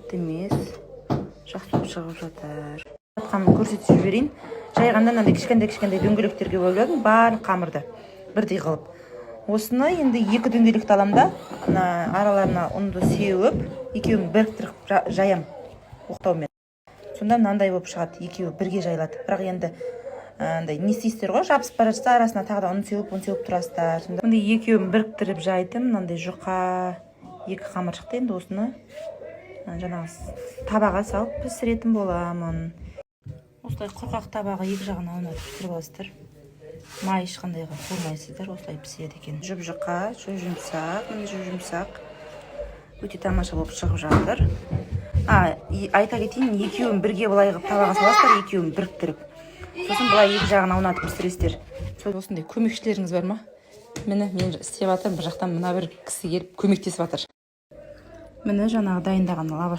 қатты емес, жақсы болып шығып жатыр. Қамырын көрсетіп жіберейін. Жайғанда мынандай кішкентай дөңгелектерге бөліп барлық қамырды бірдей қылып. Осыны енді 2 дөңгелекті аламын да, араларына ұнды сеуіп, екеуін біріктіріп жаям оқтаумен. Сонда мынандай болып шығады, екеуі бірге жайылады. Бірақ енді не істейсіздер ғой, жабысып бара жатса арасына тағы да ұн сеуіп тұрасыздар. Сонда екеуін біріктіріп жайдым, мынандай жұқа 2 қамыр шықты. Енді осыны жаңағы табаға салып пісіретін боламын. Осылай құрғақ табаға 2 жағын аунатып пісіріп аласыздар. Май ешқандайға қоймайсыздар, осылай піседі екен. Жұп-жұқа, жұмсақ. Өте тамаша болып шығып жатыр. Айта кетейін, екеуін бірге былай қылып табаға саласыздар, екеуін біріктіріп. Сосын былай 2 жағын аунатып пісіресіздер. Осындай көмекшілеріңіз бар ма? Міне мен істеп жатырмын, бір жақтан мына бір кісі келіп көмектесіп жатыр. Міне жаңағы дайындаған лаваш